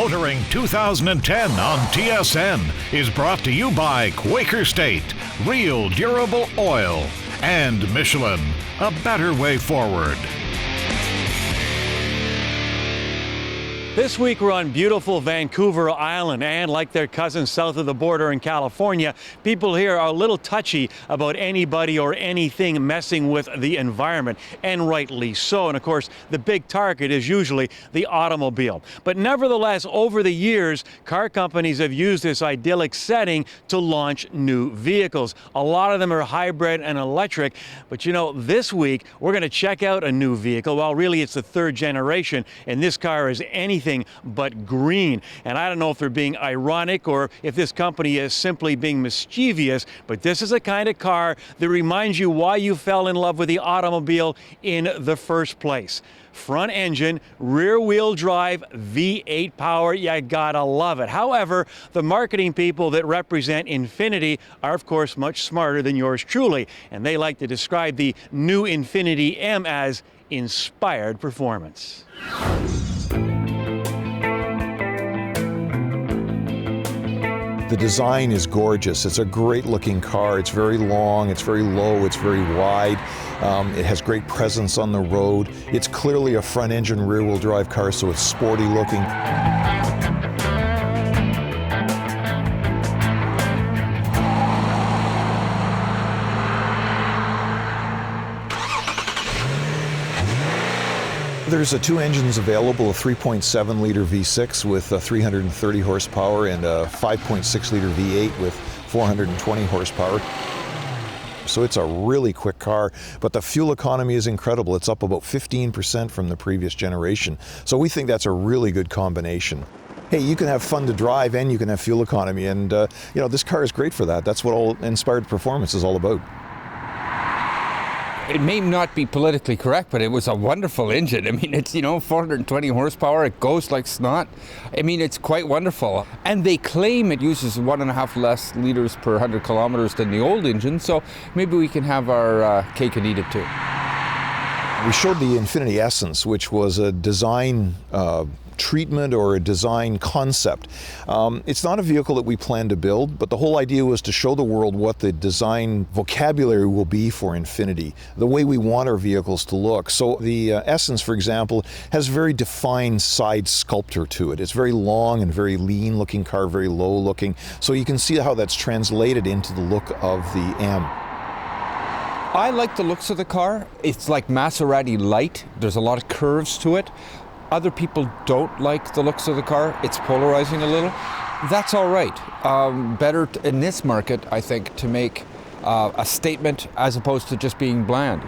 Motoring 2010 on TSN is brought to you by Quaker State, Real Durable Oil, and Michelin, a better way forward. This week we're on beautiful Vancouver Island, and like their cousins south of the border in California, people here are a little touchy about anybody or anything messing with the environment, and rightly so. And of course, the big target is usually the automobile. But nevertheless, over the years, car companies have used this idyllic setting to launch new vehicles. A lot of them are hybrid and electric, but you know, this week we're going to check out a new vehicle. Well, really it's the third generation, and this car is anything but green. And I don't know if they're being ironic or if this company is simply being mischievous, but this is a kind of car that reminds you why you fell in love with the automobile in the first place. Front engine, rear wheel drive, V8 power, you gotta love it. However, the marketing people that represent Infiniti are of course much smarter than yours truly, and they like to describe the new Infiniti M as inspired performance. The design is gorgeous. It's a great looking car. It's very long, it's very low, it's very wide. It has great presence on the road. It's clearly a front engine rear wheel drive car, so it's sporty looking. There's two engines available, a 3.7 liter V6 with 330 horsepower and a 5.6 liter V8 with 420 horsepower. So it's a really quick car, but the fuel economy is incredible. It's up about 15% from the previous generation. So we think that's a really good combination. Hey, you can have fun to drive and you can have fuel economy, and you know, this car is great for that. That's what all inspired performance is all about. It may not be politically correct, but it was a wonderful engine. I mean, it's, 420 horsepower. It goes like snot. I mean, it's quite wonderful. And they claim it uses 1.5 less liters per 100 kilometers than the old engine, so maybe we can have our cake and eat it too. We showed the Infiniti Essence, which was a design treatment or a design concept. It's not a vehicle that we plan to build, but the whole idea was to show the world what the design vocabulary will be for Infiniti, the way we want our vehicles to look. So the Essence, for example, has very defined side sculpture to it. It's very long and very lean looking car, very low looking. So you can see how that's translated into the look of the M. I like the looks of the car. It's like Maserati light. There's a lot of curves to it. Other people don't like the looks of the car. It's polarizing a little. That's all right. Better in this market, I think, to make a statement as opposed to just being bland.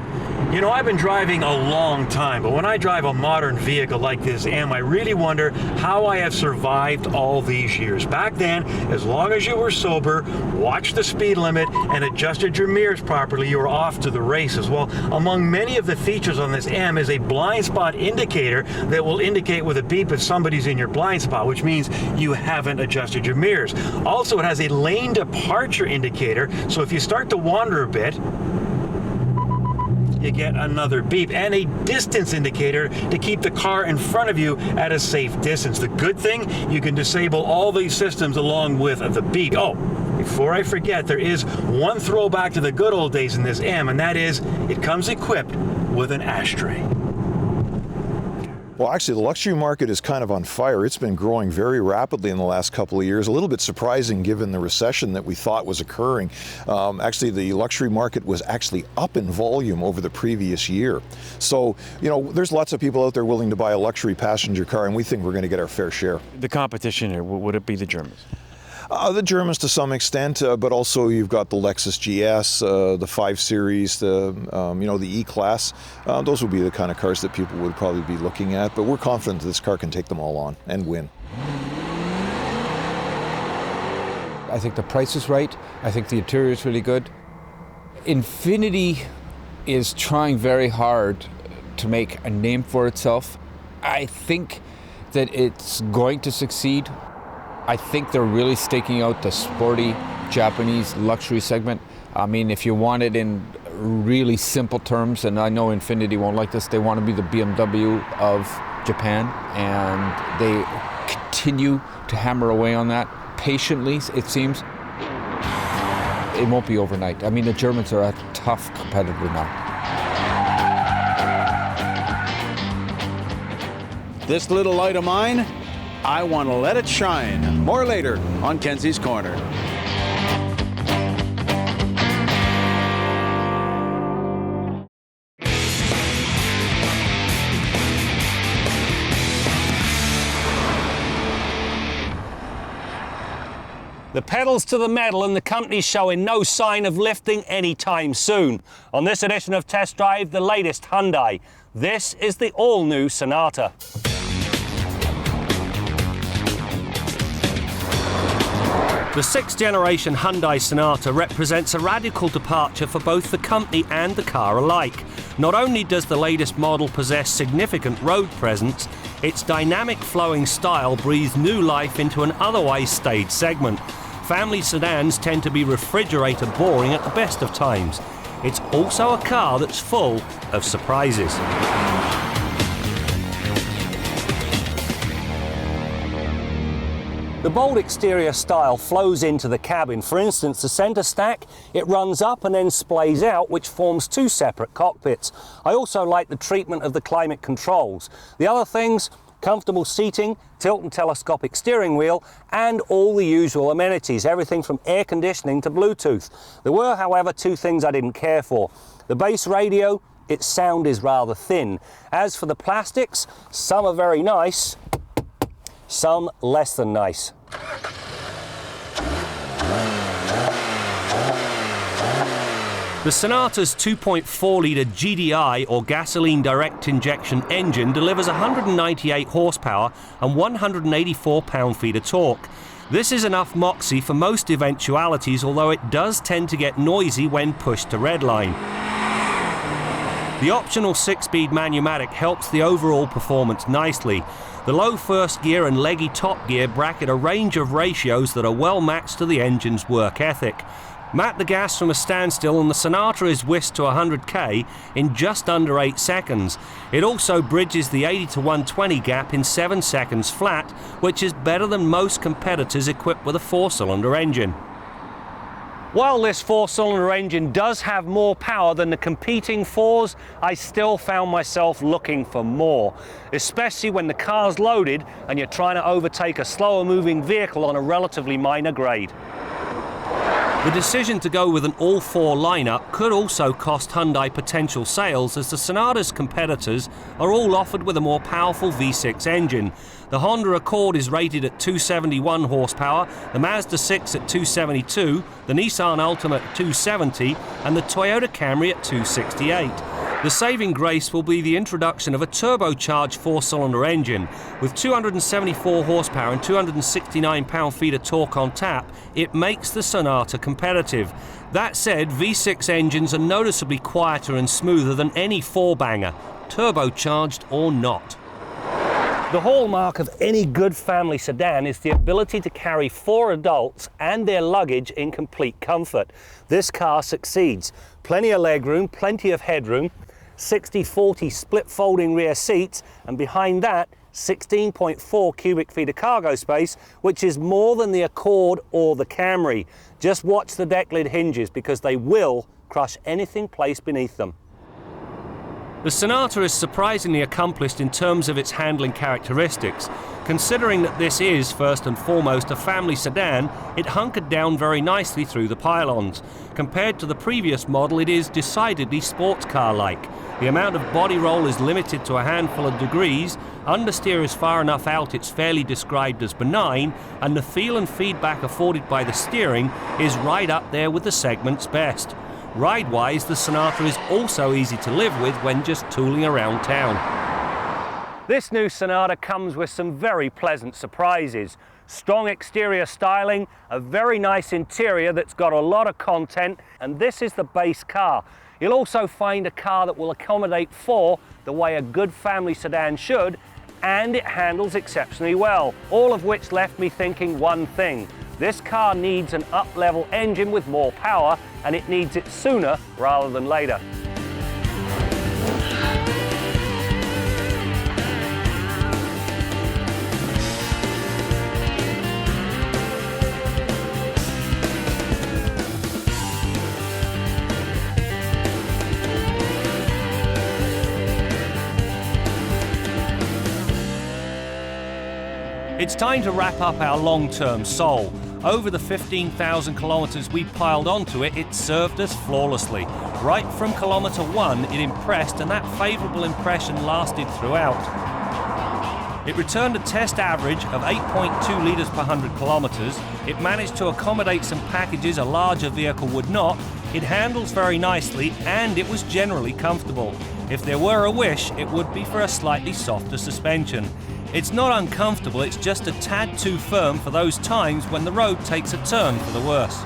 You know, I've been driving a long time, but when I drive a modern vehicle like this M, I really wonder how I have survived all these years. Back then, as long as you were sober, watched the speed limit, and adjusted your mirrors properly, you were off to the races. Well, among many of the features on this M is a blind spot indicator that will indicate with a beep if somebody's in your blind spot, which means you haven't adjusted your mirrors. Also, it has a lane departure indicator, so if you start to wander a bit, you get another beep, and a distance indicator to keep the car in front of you at a safe distance. The good thing, you can disable all these systems along with the beep. Oh, before I forget, there is one throwback to the good old days in this M, and that is it comes equipped with an ashtray. Well, actually, the luxury market is kind of on fire. It's been growing very rapidly in the last couple of years. A little bit surprising given the recession that we thought was occurring. Actually, the luxury market was actually up in volume over the previous year. So, there's lots of people out there willing to buy a luxury passenger car, and we think we're going to get our fair share. The competition here, would it be the Germans? The Germans to some extent, but also you've got the Lexus GS, the 5 Series, the E-Class. Those would be the kind of cars that people would probably be looking at, but we're confident that this car can take them all on and win. I think the price is right. I think the interior is really good. Infiniti is trying very hard to make a name for itself. I think that it's going to succeed. I think they're really staking out the sporty Japanese luxury segment. I mean, if you want it in really simple terms, and I know Infiniti won't like this, they want to be the BMW of Japan, and they continue to hammer away on that patiently, it seems. It won't be overnight. I mean, the Germans are a tough competitor now. This little light of mine, I want to let it shine. More later on Kenzie's Corner. The pedal's to the metal and the company's showing no sign of lifting anytime soon. On this edition of Test Drive, the latest Hyundai. This is the all-new Sonata. The 6th generation Hyundai Sonata represents a radical departure for both the company and the car alike. Not only does the latest model possess significant road presence, its dynamic flowing style breathes new life into an otherwise staid segment. Family sedans tend to be refrigerator boring at the best of times. It's also a car that's full of surprises. The bold exterior style flows into the cabin. For instance, the center stack, it runs up and then splays out, which forms 2 separate cockpits. I also like the treatment of the climate controls. The other things, comfortable seating, tilt and telescopic steering wheel, and all the usual amenities, everything from air conditioning to Bluetooth. There were, however, 2 things I didn't care for. The bass radio, its sound is rather thin. As for the plastics, some are very nice, some less than nice. The Sonata's 2.4-litre GDI or gasoline direct injection engine delivers 198 horsepower and 184 pound-feet of torque. This is enough moxie for most eventualities, although it does tend to get noisy when pushed to redline. The optional 6-speed manumatic helps the overall performance nicely. The low first gear and leggy top gear bracket a range of ratios that are well matched to the engine's work ethic. Mat the gas from a standstill and the Sonata is whisked to 100k in just under 8 seconds. It also bridges the 80 to 120 gap in 7 seconds flat, which is better than most competitors equipped with a 4-cylinder engine. While this 4-cylinder engine does have more power than the competing 4s, I still found myself looking for more, especially when the car's loaded and you're trying to overtake a slower moving vehicle on a relatively minor grade. The decision to go with an all-4 lineup could also cost Hyundai potential sales, as the Sonata's competitors are all offered with a more powerful V6 engine. The Honda Accord is rated at 271 horsepower, the Mazda 6 at 272, the Nissan Altima at 270 and the Toyota Camry at 268. The saving grace will be the introduction of a turbocharged 4-cylinder engine. With 274 horsepower and 269 pound-feet of torque on tap, it makes the Sonata competitive. That said, V6 engines are noticeably quieter and smoother than any 4-banger, turbocharged or not. The hallmark of any good family sedan is the ability to carry 4 adults and their luggage in complete comfort. This car succeeds. Plenty of legroom, plenty of headroom, 60/40 split folding rear seats, and behind that 16.4 cubic feet of cargo space, which is more than the Accord or the Camry. Just watch the deck lid hinges because they will crush anything placed beneath them. The Sonata is surprisingly accomplished in terms of its handling characteristics. Considering that this is, first and foremost, a family sedan, it hunkered down very nicely through the pylons. Compared to the previous model, it is decidedly sports car-like. The amount of body roll is limited to a handful of degrees, understeer is far enough out it's fairly described as benign, and the feel and feedback afforded by the steering is right up there with the segment's best. Ride-wise, the Sonata is also easy to live with when just tooling around town. This new Sonata comes with some very pleasant surprises. Strong exterior styling, a very nice interior that's got a lot of content, and this is the base car. You'll also find a car that will accommodate 4 the way a good family sedan should, and it handles exceptionally well. All of which left me thinking one thing. This car needs an up-level engine with more power, and it needs it sooner rather than later. It's time to wrap up our long-term Soul. Over the 15,000 kilometers we piled onto it, it served us flawlessly. Right from kilometer 1, it impressed, and that favorable impression lasted throughout. It returned a test average of 8.2 litres per 100 kilometres. It managed to accommodate some packages a larger vehicle would not. It handles very nicely, and it was generally comfortable. If there were a wish, it would be for a slightly softer suspension. It's not uncomfortable, it's just a tad too firm for those times when the road takes a turn for the worse.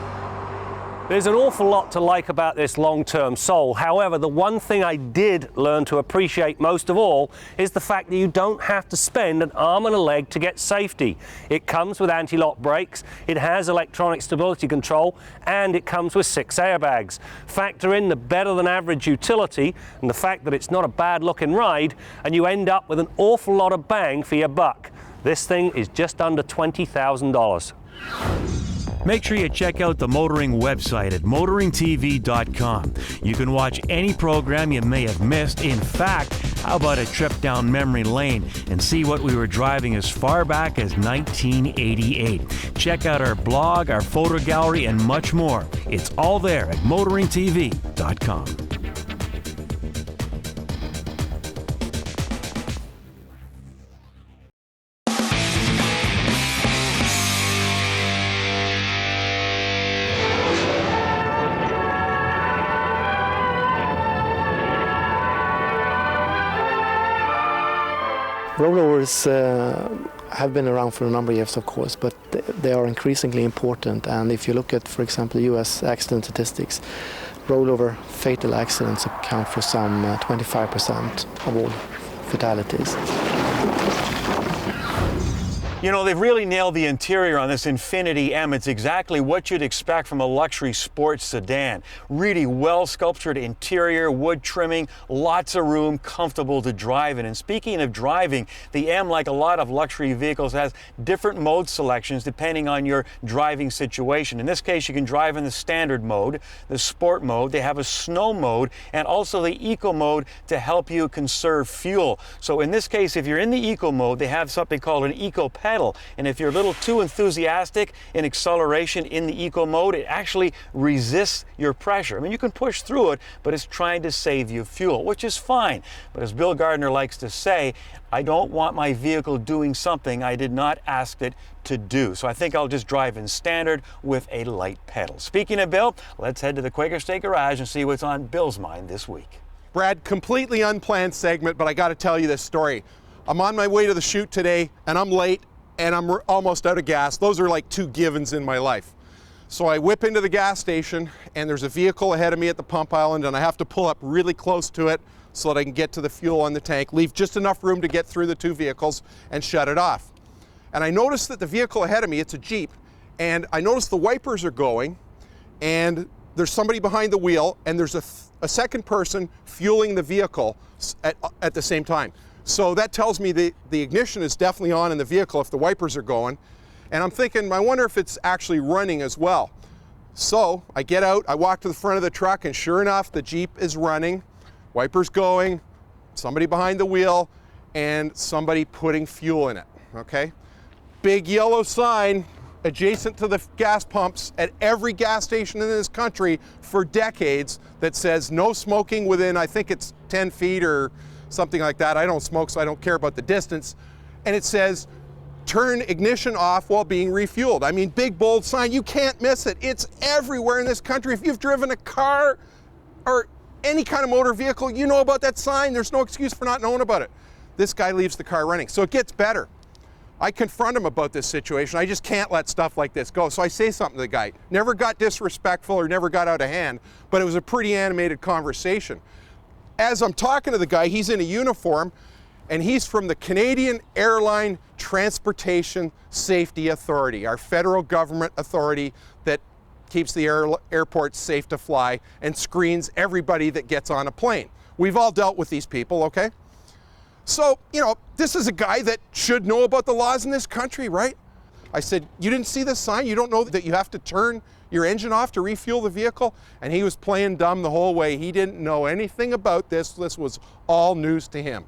There's an awful lot to like about this long-term Soul. However, the one thing I did learn to appreciate most of all is the fact that you don't have to spend an arm and a leg to get safety. It comes with anti-lock brakes, it has electronic stability control, and it comes with 6 airbags. Factor in the better than average utility and the fact that it's not a bad looking ride, and you end up with an awful lot of bang for your buck. This thing is just under $20,000. Make sure you check out the motoring website at motoringtv.com. You can watch any program you may have missed. In fact, how about a trip down memory lane and see what we were driving as far back as 1988. Check out our blog, our photo gallery, and much more. It's all there at motoringtv.com. Rollovers have been around for a number of years, of course, but they are increasingly important. And if you look at, for example, US accident statistics, rollover fatal accidents account for some 25% of all fatalities. You know, they've really nailed the interior on this Infiniti M. It's exactly what you'd expect from a luxury sports sedan. Really well-sculptured interior, wood trimming, lots of room, comfortable to drive in. And speaking of driving, the M, like a lot of luxury vehicles, has different mode selections depending on your driving situation. In this case, you can drive in the standard mode, the sport mode, they have a snow mode, and also the eco mode to help you conserve fuel. So in this case, if you're in the eco mode, they have something called an eco pedal. And if you're a little too enthusiastic in acceleration in the eco mode, it actually resists your pressure. I mean, you can push through it, but it's trying to save you fuel, which is fine. But as Bill Gardiner likes to say, I don't want my vehicle doing something I did not ask it to do. So I think I'll just drive in standard with a light pedal. Speaking of Bill, let's head to the Quaker State Garage and see what's on Bill's mind this week. Brad, completely unplanned segment, but I got to tell you this story. I'm on my way to the shoot today, and I'm late, and I'm almost out of gas. Those are like 2 givens in my life. So I whip into the gas station, and there's a vehicle ahead of me at the pump island, and I have to pull up really close to it so that I can get to the fuel on the tank, leave just enough room to get through the 2 vehicles, and shut it off. And I noticed that the vehicle ahead of me, it's a Jeep, and I noticed the wipers are going, and there's somebody behind the wheel, and there's a second person fueling the vehicle at the same time. So that tells me the ignition is definitely on in the vehicle if the wipers are going. And I'm thinking, I wonder if it's actually running as well. So I get out, I walk to the front of the truck, and sure enough, the Jeep is running, wipers going, somebody behind the wheel, and somebody putting fuel in it, okay? Big yellow sign adjacent to the gas pumps at every gas station in this country for decades that says no smoking within, I think it's 10 feet or something like that. I don't smoke, so I don't care about the distance. And it says, turn ignition off while being refueled. I mean, big, bold sign, you can't miss it. It's everywhere in this country. If you've driven a car or any kind of motor vehicle, you know about that sign. There's no excuse for not knowing about it. This guy leaves the car running. So it gets better. I confront him about this situation. I just can't let stuff like this go. So I say something to the guy. Never got disrespectful or never got out of hand, but it was a pretty animated conversation. As I'm talking to the guy, he's in a uniform, and he's from the Canadian Airline Transportation Safety Authority, our federal government authority that keeps the airports safe to fly and screens everybody that gets on a plane. We've all dealt with these people, okay? So, you know, this is a guy that should know about the laws in this country, right? I said, you didn't see the sign? You don't know that you have to turn your engine off to refuel the vehicle? And he was playing dumb the whole way. He didn't know anything about this. This was all news to him.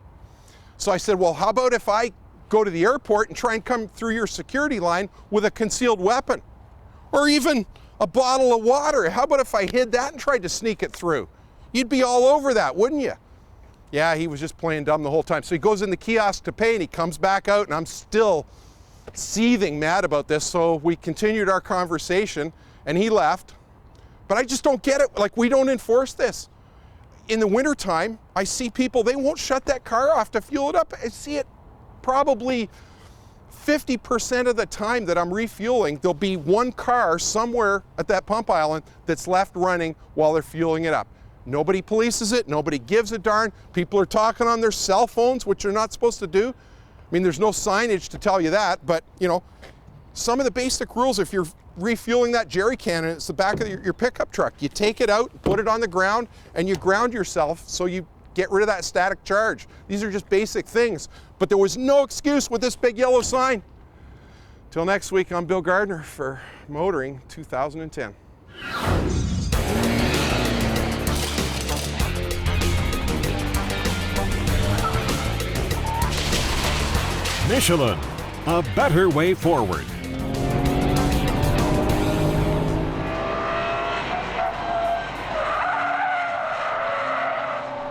So I said, well, how about if I go to the airport and try and come through your security line with a concealed weapon. Or even a bottle of water. How about if I hid that and tried to sneak it through? You'd be all over that, wouldn't you? Yeah, he was just playing dumb the whole time. So he goes in the kiosk to pay and he comes back out, and I'm still seething mad about this. So we continued our conversation and he left. But I just don't get it. Like, we don't enforce this. In the wintertime, I see people, they won't shut that car off to fuel it up. I see it probably 50% of the time that I'm refueling, there'll be one car somewhere at that pump island that's left running while they're fueling it up. Nobody polices it, nobody gives a darn. People are talking on their cell phones, which they're not supposed to do. I mean, there's no signage to tell you that, but you know, some of the basic rules, if you're refueling that jerry can and it's the back of your pickup truck, you take it out, put it on the ground, and you ground yourself so you get rid of that static charge. These are just basic things, but there was no excuse with this big yellow sign. Till next week, I'm Bill Gardiner for Motoring 2010. Michelin, a better way forward.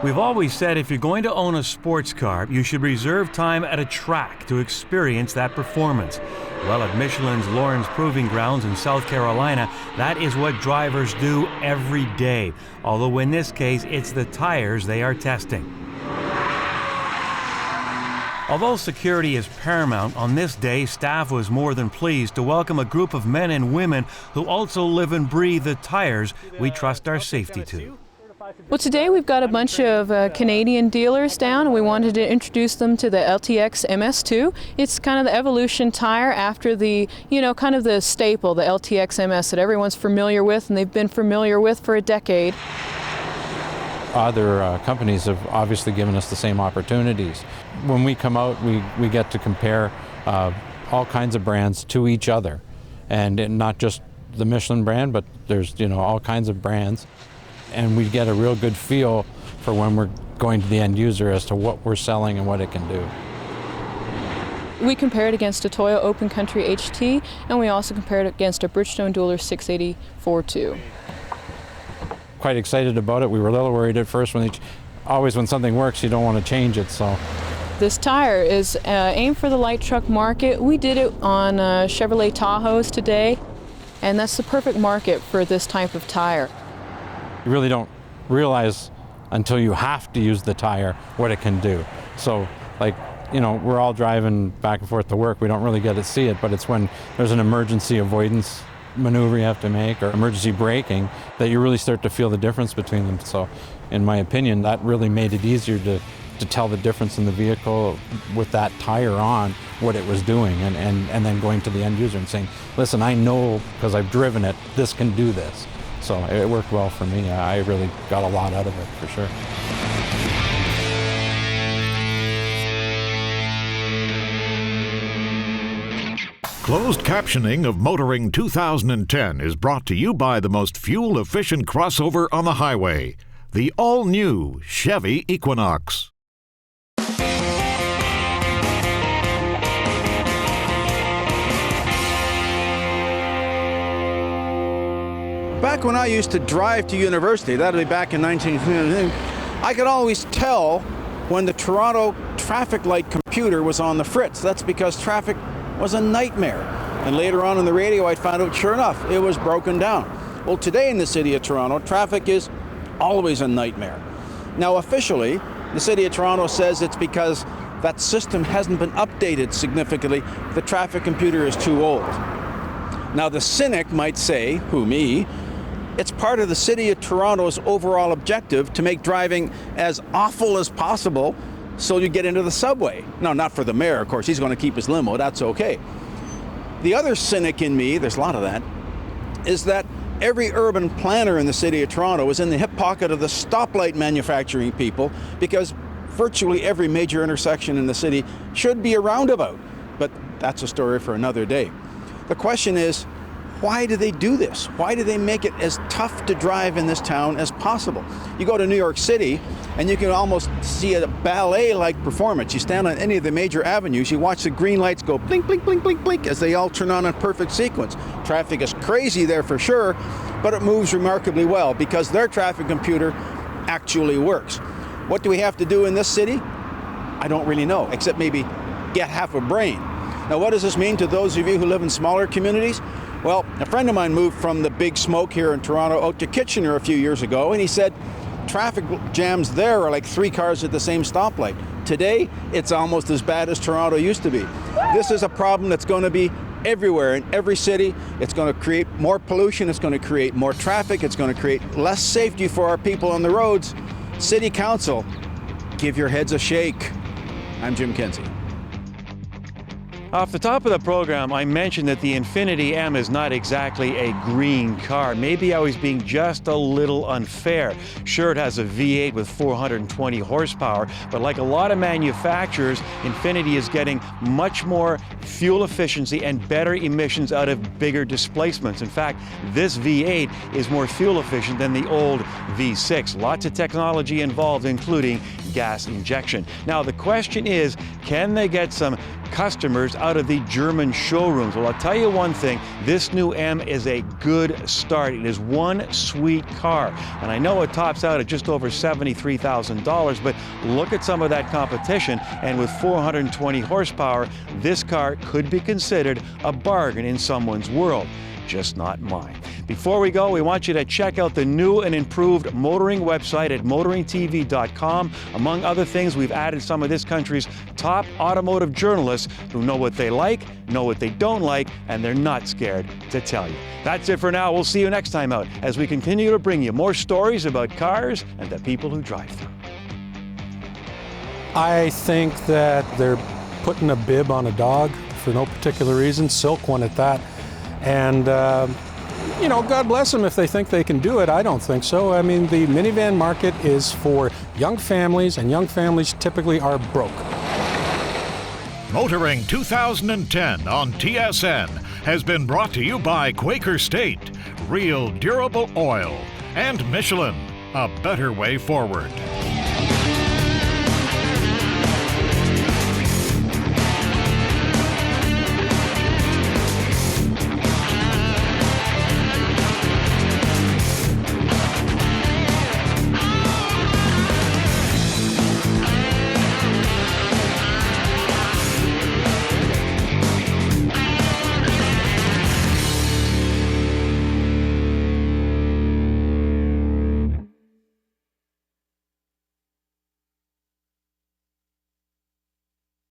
We've always said if you're going to own a sports car, you should reserve time at a track to experience that performance. Well, at Michelin's Lawrence Proving Grounds in South Carolina, that is what drivers do every day. Although in this case, it's the tires they are testing. Although security is paramount, on this day, staff was more than pleased to welcome a group of men and women who also live and breathe the tires we trust our safety to. Well, today we've got a bunch of Canadian dealers down, and we wanted to introduce them to the LTX-MS2. It's kind of the evolution tire after the, kind of the staple, the LTX-MS that everyone's familiar with and they've been familiar with for a decade. Other companies have obviously given us the same opportunities. When we come out, we get to compare all kinds of brands to each other, and not just the Michelin brand, but there's all kinds of brands. And we get a real good feel for when we're going to the end user as to what we're selling and what it can do. We compared against a Toyo Open Country HT, and we also compared it against a Bridgestone Dueler 680-42. Quite excited about it. We were a little worried at first when something works, you don't want to change it. So this tire is aimed for the light truck market. We did it on Chevrolet Tahoes today, and that's the perfect market for this type of tire. You really don't realize until you have to use the tire what it can do. So, we're all driving back and forth to work. We don't really get to see it, but it's when there's an emergency avoidance maneuver you have to make or emergency braking that you really start to feel the difference between them. So, in my opinion, that really made it easier to tell the difference in the vehicle with that tire on, what it was doing, and then going to the end user and saying, listen, I know because I've driven it, this can do this. So it worked well for me. I really got a lot out of it, for sure. Closed captioning of Motoring 2010 is brought to you by the most fuel-efficient crossover on the highway, the all-new Chevy Equinox. Back when I used to drive to university, that'll be back in 1950, I could always tell when the Toronto traffic light computer was on the fritz. That's because traffic was a nightmare. And later on in the radio, I found out, sure enough, it was broken down. Well, today in the city of Toronto, traffic is always a nightmare. Now, officially, the city of Toronto says it's because that system hasn't been updated significantly. The traffic computer is too old. Now, the cynic might say, who me, it's part of the city of Toronto's overall objective to make driving as awful as possible so you get into the subway. No, not for the mayor, of course. He's going to keep his limo. That's okay. The other cynic in me, there's a lot of that, is that every urban planner in the city of Toronto is in the hip pocket of the stoplight manufacturing people because virtually every major intersection in the city should be a roundabout. But that's a story for another day. The question is, why do they do this? Why do they make it as tough to drive in this town as possible? You go to New York City, and you can almost see a ballet-like performance. You stand on any of the major avenues, you watch the green lights go blink, blink, blink, blink, blink as they all turn on in perfect sequence. Traffic is crazy there for sure, but it moves remarkably well because their traffic computer actually works. What do we have to do in this city? I don't really know, except maybe get half a brain. Now, what does this mean to those of you who live in smaller communities? Well, a friend of mine moved from the big smoke here in Toronto out to Kitchener a few years ago, and he said traffic jams there are like 3 cars at the same stoplight. Today, it's almost as bad as Toronto used to be. This is a problem that's going to be everywhere in every city. It's going to create more pollution, it's going to create more traffic, it's going to create less safety for our people on the roads. City Council, give your heads a shake. I'm Jim Kenzie. Off the top of the program, I mentioned that the Infiniti M is not exactly a green car. Maybe I was being just a little unfair. Sure, it has a V8 with 420 horsepower, but like a lot of manufacturers, Infiniti is getting much more fuel efficiency and better emissions out of bigger displacements. In fact, this V8 is more fuel efficient than the old V6. Lots of technology involved, including gas injection. Now, the question is, can they get some customers out of the German showrooms? Well, I'll tell you one thing, this new M is a good start. It is one sweet car. And I know it tops out at just over $73,000, but look at some of that competition. And with 420 horsepower, this car could be considered a bargain in someone's world. Just not mine. Before we go, we want you to check out the new and improved motoring website at motoringtv.com. Among other things, we've added some of this country's top automotive journalists who know what they like, know what they don't like, and they're not scared to tell you. That's it for now. We'll see you next time out as we continue to bring you more stories about cars and the people who drive them. I think that they're putting a bib on a dog for no particular reason, silk one at that. And, you know, God bless them if they think they can do it. I don't think so. I mean, the minivan market is for young families, and young families typically are broke. Motoring 2010 on TSN has been brought to you by Quaker State, Real Durable Oil, and Michelin, a better way forward.